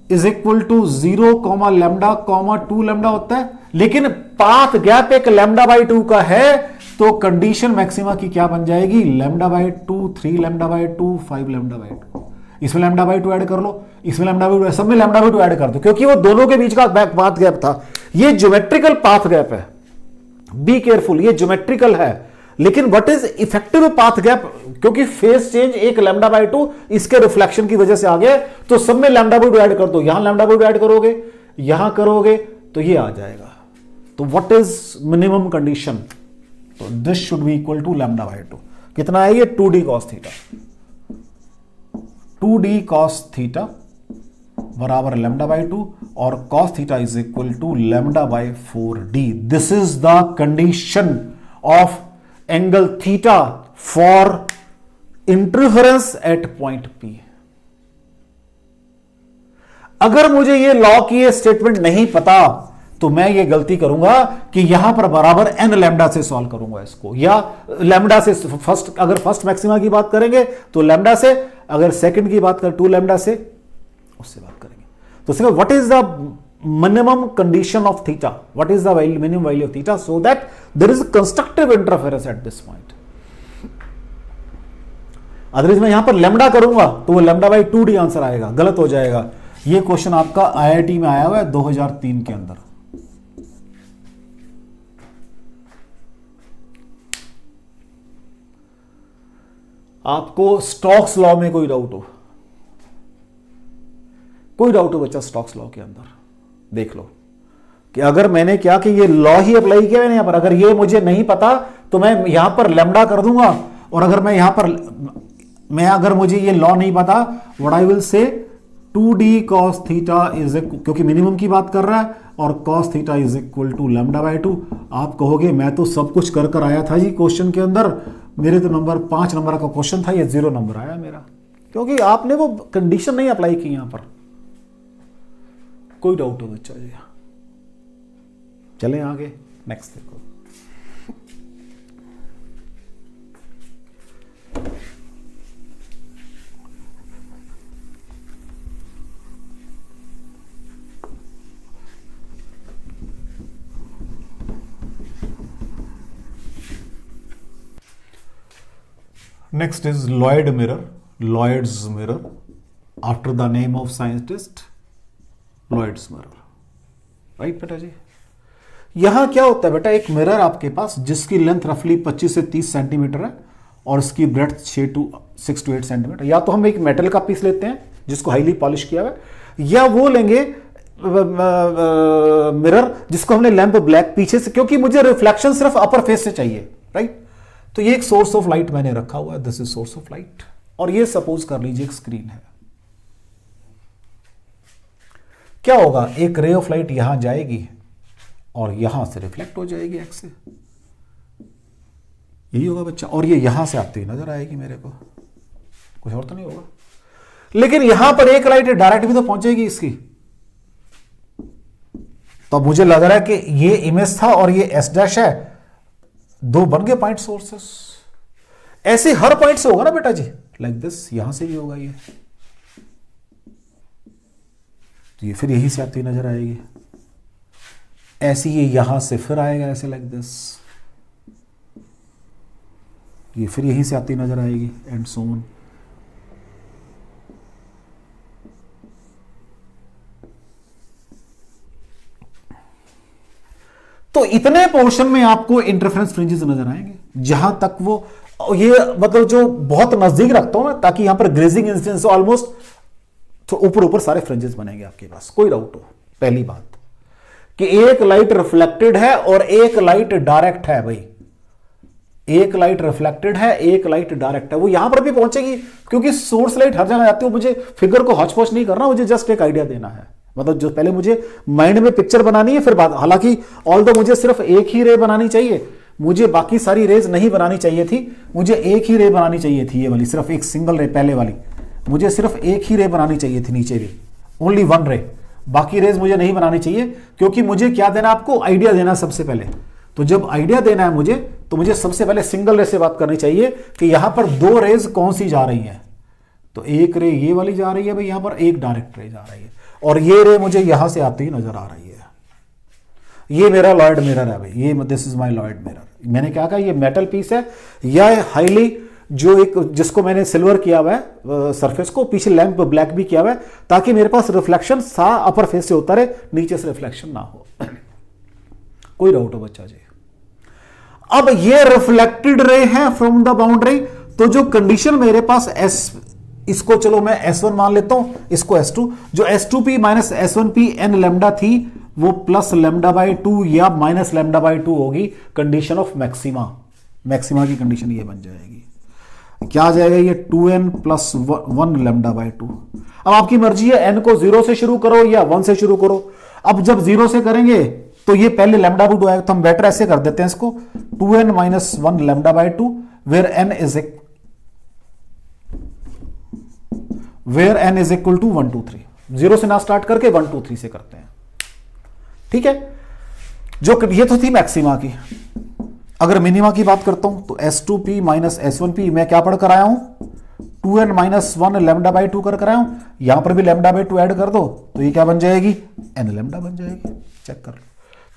is equal to 0 comma lambda comma 2 lambda होता है, लेकिन पाथ गैप एक लैम्डा बाई 2 का है, तो कंडीशन मैक्सिमा की क्या बन जाएगी, lambda by 2, 3 lambda by 2, 5 lambda by 2। इसमें लैम्डा बाई 2 ऐड कर लो, इसमें लैम्डा बाई 2, सब में लैम्डा बाई 2 ऐड कर दो, क्योंकि वो दोनों के बीच का पाथ गैप था। ये ज्योमेट्रिकल पाथ गैप है, बी केयरफुल, ये ज्योमेट्रिकल है, लेकिन what is effective path gap, क्योंकि फेस चेंज एक लैम्डा बाई 2 इसके रिफ्लेक्शन की वजह से आ गया, तो सब में लैम्डा बाई 2 ऐड कर दो, यहां लैम्डा बाई 2 ऐड करोगे, यहां करोगे, तो ये आ जाएगा। तो व्हाट इज मिनिमम कंडीशन, तो this should be equal to lambda by 2। कितना है ये, 2d cos theta, 2d cos theta बराबर लैम्डा बाई 2, और cos theta is equal to lambda by 4d। This is the condition of angle theta for interference at point P। अगर मुझे ये law की ये स्टेटमेंट नहीं पता, तो मैं ये गलती करूंगा कि यहां पर बराबर n लैम्डा से सॉल्व करूंगा इसको, या लैम्डा से फर्स्ट, अगर फर्स्ट मैक्सिमा की बात करेंगे तो लैम्डा से, अगर सेकंड की बात करें 2 लैम्डा से, उससे बात करेंगे। तो simple, what is the minimum condition of theta, what is the value, minimum value of theta, so that there is constructive interference at this point। Otherwise मैं यहां पर लैम्डा करूंगा तो वो लैम्डा बाई 2d आंसर आएगा, गलत हो जाएगा। ये क्वेश्चन आपका IIT में आया हुआ है 2003 के अंदर। आपको स्टोक्स लॉ में कोई डाउट हो, कोई डाउट हो बच्चा स्टोक्स लॉ के अंदर, देख लो कि अगर मैंने क्या कि ये लॉ ही अप्लाई किया मैंने यहां पर, अगर ये मुझे नहीं पता तो मैं यहां पर लैम्डा कर दूंगा, और अगर मैं यहां पर अगर मुझे ये लॉ नहीं पता, what I will say 2d cos theta is, क्योंकि मिनिमम की बात कर रहा है, और cos theta is equal to lambda by 2। आप कहोगे मैं तो सब कुछ कर आया था जी क्वेश्चन के अंदर, मेरे तो नंबर 5 नंबर का क्वेश्चन था, ये 0 नंबर आया मेरा, क्योंकि आपने वो कंडीशन नहीं अप्लाई की यहां पर। कोई डाउट हो बच्चा जी, चलें आगे, नेक्स्ट देखो। Next is Lloyd mirror, Lloyd's mirror, after the name of scientist Lloyd's mirror, right बेटा जी। यहां क्या होता है बेटा, एक मिरर आपके पास जिसकी लेंथ रफली 25 से 30 सेंटीमीटर है, और उसकी ब्रेड्थ 6 to 8 सेंटीमीटर। या तो हम एक मेटल का पीस लेते हैं जिसको हाईली पॉलिश किया हुआ है, या वो लेंगे मिरर जिसको हमने लैंप ब्लैक पीछे से, क्योंकि मुझे रिफ्लेक्शन सिर्फ अपर फेस से चाहिए, राइट। तो ये एक सोर्स ऑफ लाइट मैंने रखा हुआ है, this is source of light, और ये सपोज कर लीजिए एक स्क्रीन है। क्या होगा, एक रे ऑफ लाइट यहां जाएगी और यहां से रिफ्लेक्ट हो जाएगी एक्स से, यही होगा बच्चा, और ये यहां से आती हुई नजर आएगी मेरे को, कुछ और तो नहीं होगा। लेकिन यहां पर एक लाइट डायरेक्ट भी तो पहुंचेगी इसकी, तो मुझे लग रहा है कि ये इमेज था और ये एस डैश है, दो बन गए पॉइंट सोर्सेस। ऐसे हर पॉइंट से होगा ना बेटा जी, लाइक दिस, यहां से भी होगा ये, तो ये फिर यहीं से आती नजर आएगी, ऐसी ये यहां से फिर आएगा ऐसे लाइक दिस, ये फिर यहीं से आती नजर आएगी, एंड सो ऑन। तो इतने पोर्शन में आपको इंटरफेरेंस फ्रिंजेस नजर आएंगे, जहां तक वो, ये मतलब जो बहुत नजदीक रखता हूं मैं, ताकि यहां पर ग्रेजिंग इंसिडेंस ऑलमोस्ट तो ऊपर ऊपर सारे फ्रिंजेस बनेंगे आपके पास, कोई डाउट हो। पहली बात कि एक लाइट रिफ्लेक्टेड है और एक लाइट डायरेक्ट है भाई, एक लाइट रिफ्लेक्टेड है, एक लाइट डायरेक्ट है, वो यहां पर भी पहुंचेगी, क्योंकि सोर्स लाइट हर जगह आती है। मुझे फिगर को हॉच पॉच नहीं करना, मुझे जस्ट एक आइडिया देना है, मतलब जो पहले मुझे माइंड में पिक्चर बनानी है, फिर बात, हालांकि ऑल दो मुझे सिर्फ एक ही रे बनानी चाहिए, मुझे बाकी सारी रेज नहीं बनानी चाहिए थी, मुझे एक ही रे बनानी चाहिए थी, ये वाली सिर्फ एक सिंगल रे, पहले वाली मुझे सिर्फ एक ही रे बनानी चाहिए थी, नीचे भी ओनली वन रे, बाकी रेज मुझे नहीं बनानी चाहिए, क्योंकि मुझे क्या देना, आपको आइडिया देना सबसे पहले। तो जब आइडिया देना है मुझे, तो मुझे सबसे पहले सिंगल रे से बात करनी चाहिए कि यहां पर दो रेज कौन सी जा रही हैं, तो एक रे ये वाली जा रही है भाई, यहां पर एक डायरेक्ट रे जा रही है। और ये रे मुझे यहां से आती ही नजर आ रही है। ये मेरा लॉयड मिरर है भाई, ये this is my Lloyd mirror. मैंने क्या कहा, ये मेटल पीस है या हाईली जो एक जिसको मैंने सिल्वर किया हुआ है सरफेस को, पीछे लैंप ब्लैक भी किया हुआ है, ताकि मेरे पास रिफ्लेक्शन सा अपर फेस से होता रहे, नीचे से रिफ्लेक्शन ना हो। कोई डाउट हो बच्चा जी? अब ये रिफ्लेक्टेड रे है फ्रॉम द बाउंड्री, तो जो कंडीशन मेरे पास एस, इसको चलो मैं S1 मान लेता हूं, इसको S2, जो S2p minus S1p n lambda थी वो प्लस लैम्डा बाई 2 या माइनस लैम्डा बाई 2 होगी। कंडीशन ऑफ मैक्सिमा, मैक्सिमा की कंडीशन ये बन जाएगी। क्या आ जाएगा ये 2n प्लस 1 लैम्डा बाई 2। अब आपकी मर्जी है n को 0 से शुरू करो या 1 से शुरू करो। अब जब 0 से करेंगे तो ये पहले लैम्डा बाई 2 आएगा, तो हम बेटर ऐसे कर देते हैं इसको 2n minus 1 lambda by 2 where n is equal to 1 2 3। 0 से ना स्टार्ट करके 1 2 3 से करते हैं, ठीक है। जो ये तो थी मैक्सिमा की। अगर मिनिमा की बात करता हूं तो S2p माइनस S1p मैं क्या पढ़ कर आया हूं, 2n माइनस 1 लैम्डा बाई 2 कर आया हूं। यहां पर भी लैम्डा बाई 2 ऐड कर दो तो ये क्या बन जाएगी, n लैम्डा बन जाएगी। चेक कर लो।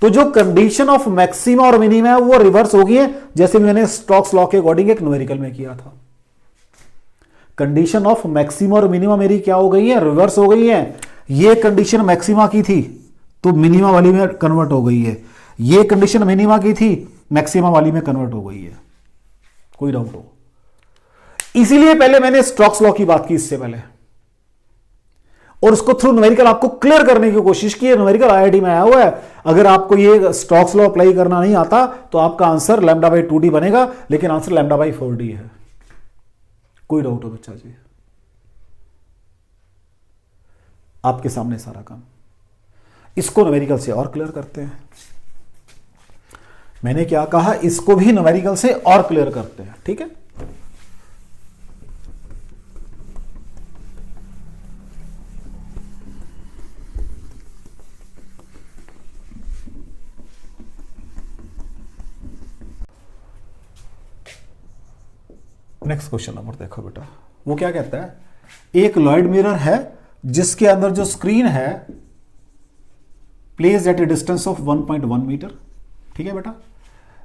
तो जो कंडीशन ऑफ मैक्सिमा और मिनिमा है वो रिवर्स हो गई है, जैसे मैंने स्टोक्स लॉ के अकॉर्डिंग एक न्यूमेरिकल में किया था। कंडीशन ऑफ मैक्सिमा और मिनिमा मेरी क्या हो गई है, रिवर्स हो गई है। ये कंडीशन मैक्सिमा की थी तो मिनिमा वाली में कन्वर्ट हो गई है, ये कंडीशन मिनिमा की थी मैक्सिमा वाली में कन्वर्ट हो गई है। कोई डाउट हो? इसीलिए पहले मैंने स्टोक्स लॉ की बात की इससे पहले, और उसको थ्रू न्यूमेरिकल आपको क्लियर करने की कोशिश की है। न्यूमेरिकल आईआईटी में आया हुआ है। अगर आपको ये स्टोक्स लॉ अप्लाई करना नहीं आता तो आपका आंसर लैम्डा बाई 2d बनेगा, लेकिन आंसर लैम्डा बाई 4d है। कोई डाउट हो बच्चा जी? आपके सामने सारा काम। इसको न्यूमेरिकल से और क्लियर करते हैं। मैंने क्या कहा, इसको भी न्यूमेरिकल से और क्लियर करते हैं, ठीक है। नेक्स्ट क्वेश्चन नंबर देखो बेटा, वो क्या कहता है, एक लॉयड मिरर है जिसके अंदर जो स्क्रीन है placed at a distance of 1.1 metre, ठीक है बेटा।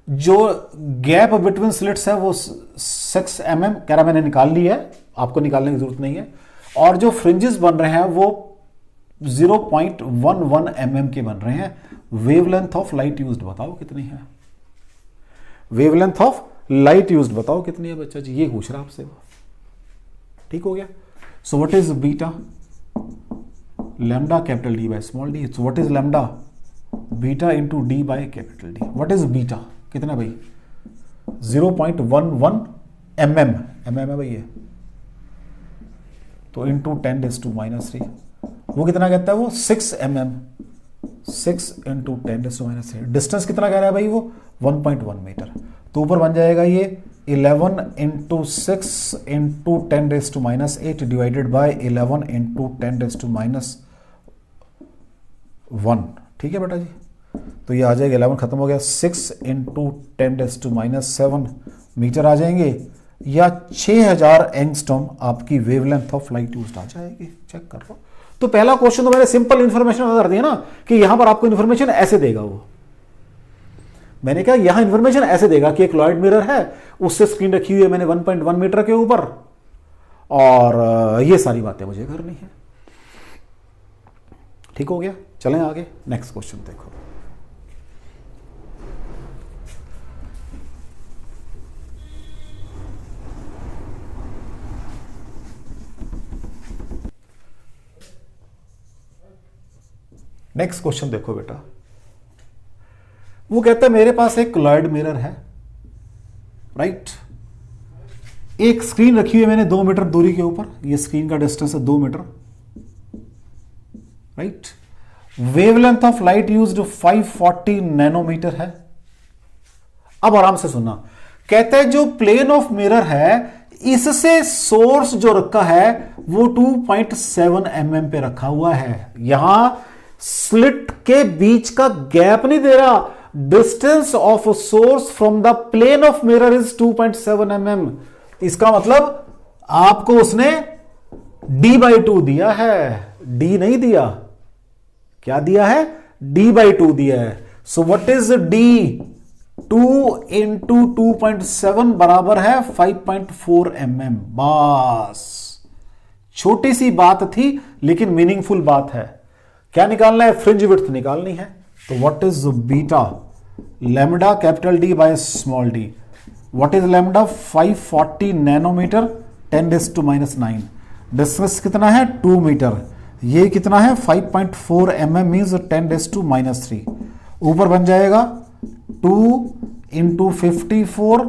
जो गैप बिटवीन स्लिट्स है वो 6 mm कह रहा, मैंने निकाल ली है, आपको निकालने की जरूरत नहीं है। और जो फ्रिंजेस बन रहे हैं वो 0.11 mm के बन रहे हैं। वेवलेंथ ऑफ लाइट यूज्ड बताओ कितनी है, वेवलेंथ ऑफ लाइट यूज्ड बताओ कितनी है बच्चा जी, ये पूछ रहा आपसे। ठीक हो गया। So what is beta, lambda capital D by small d. So what is lambda, beta into d by capital D. What is beta, कितना भाई, 0.11 mm है भाई ये, तो इंटू 10⁻³ वो कितना कहता है वो 6 mm, 6 इंटू 10⁻³। डिस्टेंस कितना कह रहा है भाई वो 1.1 मीटर। तो ऊपर बन जाएगा ये 11 into 6 into 10⁻⁸ divided by 11 into 10⁻1। ठीक है बेटा जी। तो ये आ जाएगा 11 खत्म हो गया, 6 इंटू 10⁻7 मीटर आ जाएंगे, या 6000 एंगस्ट्रॉम आपकी वेवलेंथ ऑफ लाइट यूज्ड आ जाएगी। चेक कर लो। तो पहला क्वेश्चन तो मैंने सिंपल इंफॉर्मेशन कर दिया ना, कि यहां पर आपको इंफॉर्मेशन ऐसे देगा। वो मैंने कहा यहां इंफॉर्मेशन ऐसे देगा कि एक लॉयड मिरर है, उससे स्क्रीन रखी हुई है मैंने 1.1 मीटर के ऊपर, और ये सारी बातें मुझे करनी है। ठीक हो गया। चलें आगे, नेक्स्ट क्वेश्चन देखो। नेक्स्ट क्वेश्चन देखो बेटा, वो कहता है मेरे पास एक लॉयड मिरर है, राइट। एक स्क्रीन रखी हुई है मैंने 2 मीटर दूरी के ऊपर, ये स्क्रीन का डिस्टेंस है 2 metre, right. Wavelength of light used 540 nanometre है। अब आराम से सुनना, कहता है जो प्लेन ऑफ मिरर है इससे सोर्स जो रखा है वो 2.7 mm पे रखा हुआ है। यहां स्लिट के बीच का गैप नहीं दे रहा, distance of source from the plane of mirror is 2.7 mm। इसका मतलब आपको उसने d/2 दिया है, d नहीं दिया, क्या दिया है, d/2 दिया है। सो व्हाट इज d, 2 इंटू 2.7 बराबर है 5.4 mm। बस छोटी सी बात थी लेकिन मीनिंगफुल बात है। क्या निकालना है, फ्रिंज विड्थ निकालनी है। तो what is beta, lambda capital D by small d। What is lambda, 540 nanometre 10⁻⁹। Distance कितना है, 2 मीटर। ये कितना है, 5.4 mm मीन्स 10⁻³ ऊपर बन जाएगा 2 इंटू 54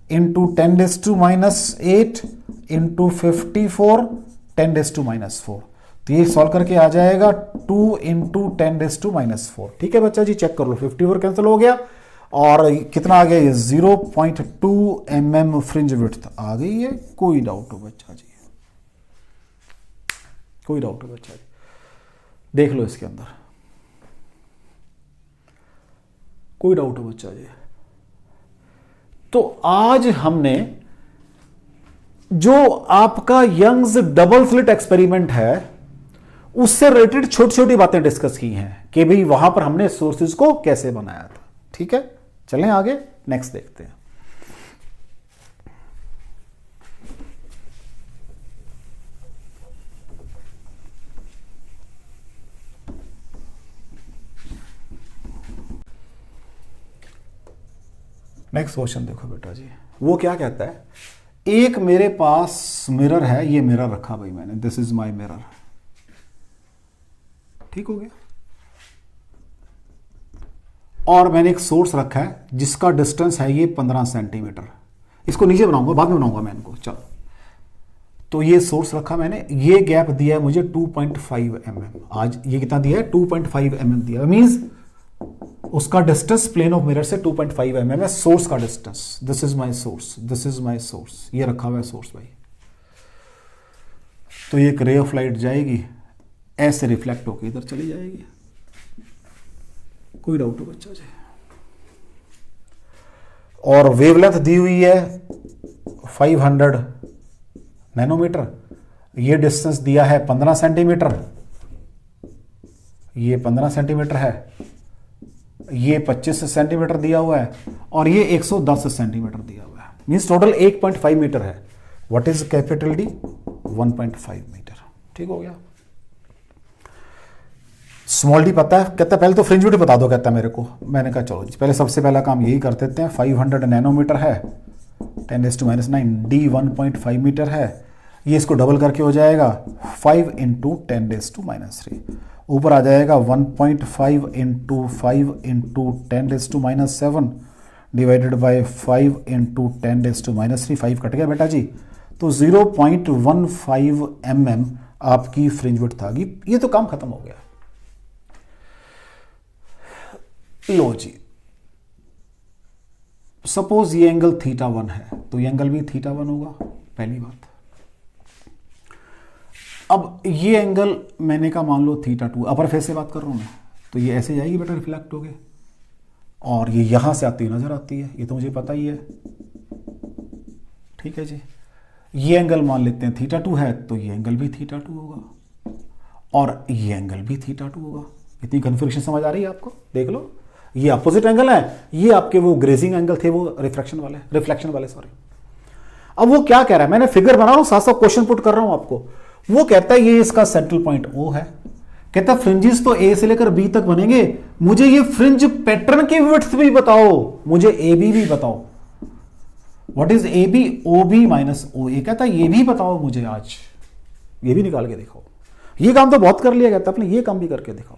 इंटू 10⁻8 इंटू 54 10⁻⁴। तो ये सॉल्व करके आ जाएगा 2 इंटू 10⁻⁴। ठीक है बच्चा जी, चेक कर लो, 54 कैंसिल हो गया और कितना आ गया, ये 0.2 mm फ्रिंज विड्थ आ गई है। कोई डाउट हो बच्चा जी, कोई डाउट हो बच्चा जी, देख लो इसके अंदर, कोई डाउट हो बच्चा जी। तो आज हमने जो आपका यंग्स डबल स्लिट एक्सपेरिमेंट है उससे रिलेटेड छोटी छोटी बातें डिस्कस की हैं कि भाई वहां पर हमने सोर्सेज को कैसे बनाया था। ठीक है, चलें आगे, नेक्स्ट देखते हैं। नेक्स्ट क्वेश्चन देखो बेटा जी, वो क्या कहता है, एक मेरे पास मिरर है, ये मिरर रखा भाई मैंने, दिस इज माय मिरर। ठीक हो गया, और मैंने एक सोर्स रखा है जिसका डिस्टेंस है ये 15 सेंटीमीटर। इसको नीचे बनाऊंगा, बाद में बनाऊंगा मैं इनको, चलो। तो ये सोर्स रखा मैंने, ये गैप दिया है मुझे 2.5 mm। आज ये कितना दिया है, 2.5 mm दिया, मींस उसका डिस्टेंस प्लेन ऑफ मिरर से 2.5 mm है सोर्स का distance. This is my source, this is my source, ये रखा हुआ है सोर्स भाई। तो ये एक रे ऑफ लाइट जाएगी, ऐसे रिफ्लेक्ट होकर इधर चली जाएगी। कोई डाउट हो बच्चा जी? और वेवलेंथ दी हुई है 500 नैनोमीटर, ये डिस्टेंस दिया है 15 सेंटीमीटर, ये 15 सेंटीमीटर है, ये 25 सेंटीमीटर दिया हुआ है, और ये 110 सेंटीमीटर दिया हुआ है, मींस टोटल 1.5 मीटर है। What is capital D, 1.5 metre. ठीक हो गया। स्मॉल डी पता है, कहता है पहले तो फ्रिंज विड्थ बता दो, कहता है मेरे को। मैंने कहा चलो पहले सबसे पहला काम यही कर देते हैं। 500 नैनोमीटर है, 10⁻⁹, डी 1.5 मीटर है, ये इसको डबल करके हो जाएगा 5 इंटू 10⁻⁻3, ऊपर आ जाएगा 1.5 into 5 into 10⁻⁷ divided by 5 into 10⁻3। 5 cut गया बेटा जी, तो 0.15 mm आपकी फ्रिंज विड्थ आ गई। ये तो काम खत्म हो गया। लो जी, सपोज ये एंगल θ1 है, तो ये एंगल भी θ1 होगा, पहली बात। अब ये एंगल मैंने कहा मान लो θ2, अपर फेस से बात कर रहा हूं मैं, तो ये ऐसे जाएगी बेटा, रिफ्लेक्ट हो गए, और ये यहां से आती हुई नजर आती है, ये तो मुझे पता ही है। ठीक है जी, ये एंगल मान लेते हैं θ2 है, तो ये एंगल भी θ2 होगा, और ये एंगल भी θ2 होगा। इतनी कन्फ्यूजन समझ आ रही है आपको? देख लो, ये अपोजिट एंगल है, ये आपके वो ग्रेजिंग एंगल थे, वो रिफ्लेक्शन वाले सॉरी। अब वो क्या कह रहा है, मैंने फिगर बना रहा हूं, साथ साथ क्वेश्चन पुट कर रहा हूं आपको। वो कहता है ये इसका सेंट्रल पॉइंट O है, कहता है फ्रिंजेस तो A से लेकर B तक बनेंगे, मुझे ये फ्रिंज पैटर्न की विड्थ भी बताओ, मुझे AB भी बताओ। What is AB, OB minus OA, कहता है ये भी बताओ मुझे, आज ये भी निकाल के दिखाओ। ये काम तो बहुत कर लिया, कहता अपने ये काम भी करके दिखाओ।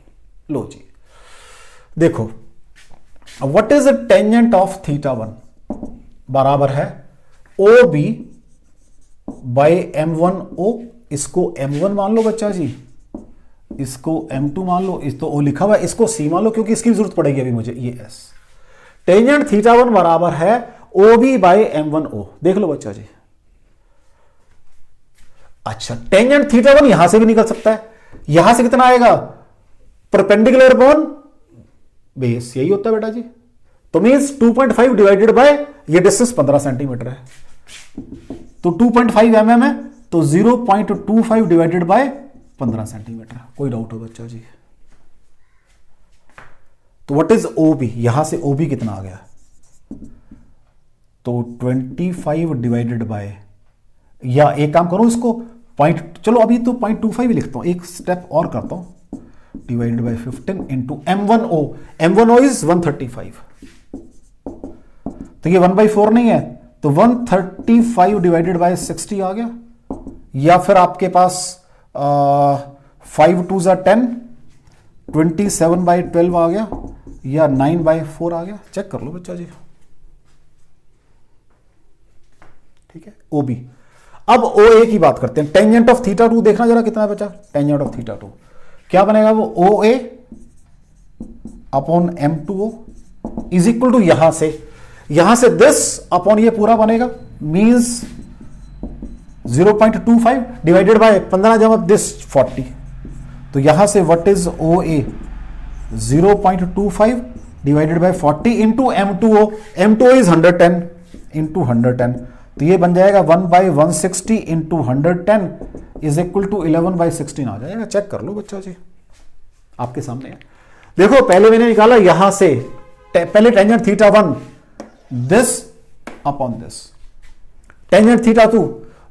लो जी देखो, व्हाट इज टेंजेंट ऑफ θ1 बराबर है OB बाय M1O। इसको M1 मान लो बच्चा जी, इसको M2 मान लो, इस तो O लिखा हुआ है, इसको C मान लो क्योंकि इसकी जरूरत पड़ेगी अभी मुझे, ये S। टेंजेंट θ1 बराबर है OB बाय M1O। देख लो बच्चा जी। अच्छा, टेंजेंट θ1 यहां से भी निकल सकता है, यहां से कितना आएगा, परपेंडिकुलर अपॉन बेस, यही होता है बेटा जी। तो मींस 2.5 डिवाइडेड बाय ये डिस्टेंस 15 सेंटीमीटर है, तो 2.5 mm है, तो 0.25 डिवाइडेड बाय 15 सेंटीमीटर। कोई डाउट हो बच्चा जी? तो व्हाट इज ओ बी, यहां से ओ बी कितना आ गया, तो 25 डिवाइडेड बाय, या एक काम करो इसको पॉइंट, चलो अभी तो 0.25 ही लिखता हूं, एक स्टेप और करता हूं, divided by 15 into M1O, M1O is 135, तो ये 1/4 नहीं है, तो 135 डिवाइडेड बाय 60 आ गया, या फिर आपके पास 5 2 ज़ा 10, 27/12 आ गया, या 9/4 आ गया, चेक कर लो बच्चा जी। ठीक है, ओ बी। अब ओ ए की बात करते हैं, टेंजेंट ऑफ थीटा 2 देखना जरा कितना बचा, टेंजेंट ऑफ थीटा 2 क्या बनेगा, वो O A upon M2O is equal to यहां से दिस अपॉन ये पूरा बनेगा, मींस 0.25 डिवाइडेड बाय 15 जमा दिस 40, तो यहां से what is O A 0.25 divided by 40 into M2O, M2O is 110 into 110, तो ये बन जाएगा 1/160 इंटू 110 इज इक्वल टू 11/16 आ जाएगा। चेक कर लो बच्चा जी, आपके सामने है। देखो पहले मैंने निकाला यहां से, पहले tangent theta 1 this upon this, tangent theta 2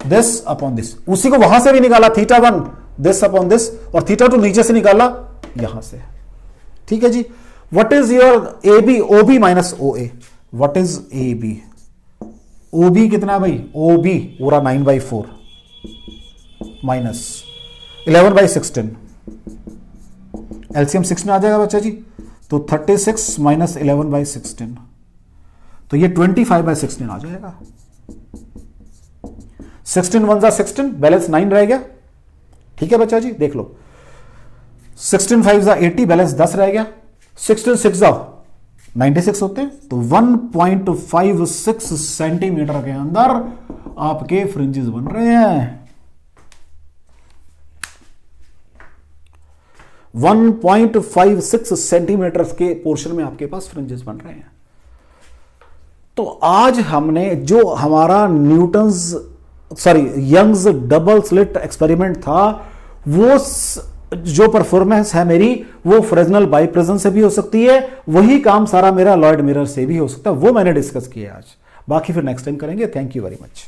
this upon this, उसी को वहां से भी निकाला थीटा 1 दिस अपॉन दिस, और थीटा 2 नीचे से निकाला यहां से। ठीक है जी, what is your A B, O B minus O A, what is A B, O B कितना भाई, ओ बी पूरा 9/4 माइनस 11/16, एलसीएम 6 में आ जाएगा बच्चा जी, तो 36 माइनस 11/16, तो ये 25/16 आ जाएगा। 16 1 ज़ा 16, बैलेंस 9 रह गया। ठीक है बच्चा जी, देख लो 16 5 ज़ा 80, बैलेंस 10 रह गया, 16 6 ज़ा 96 होते हैं, तो 1.56 सेंटीमीटर के अंदर आपके फ्रिंजेस बन रहे हैं, 1.56 सेंटीमीटर के पोर्शन में आपके पास फ्रिंजेस बन रहे हैं। तो आज हमने जो हमारा यंग्स डबल स्लिट एक्सपेरिमेंट था, वो जो परफॉर्मेंस है मेरी, वो फ्रेस्नेल बाइप्रिज्म से भी हो सकती है, वही काम सारा मेरा लॉयड मिरर से भी हो सकता है, वो मैंने डिस्कस किया आज। बाकी फिर नेक्स्ट टाइम करेंगे। Thank you very much.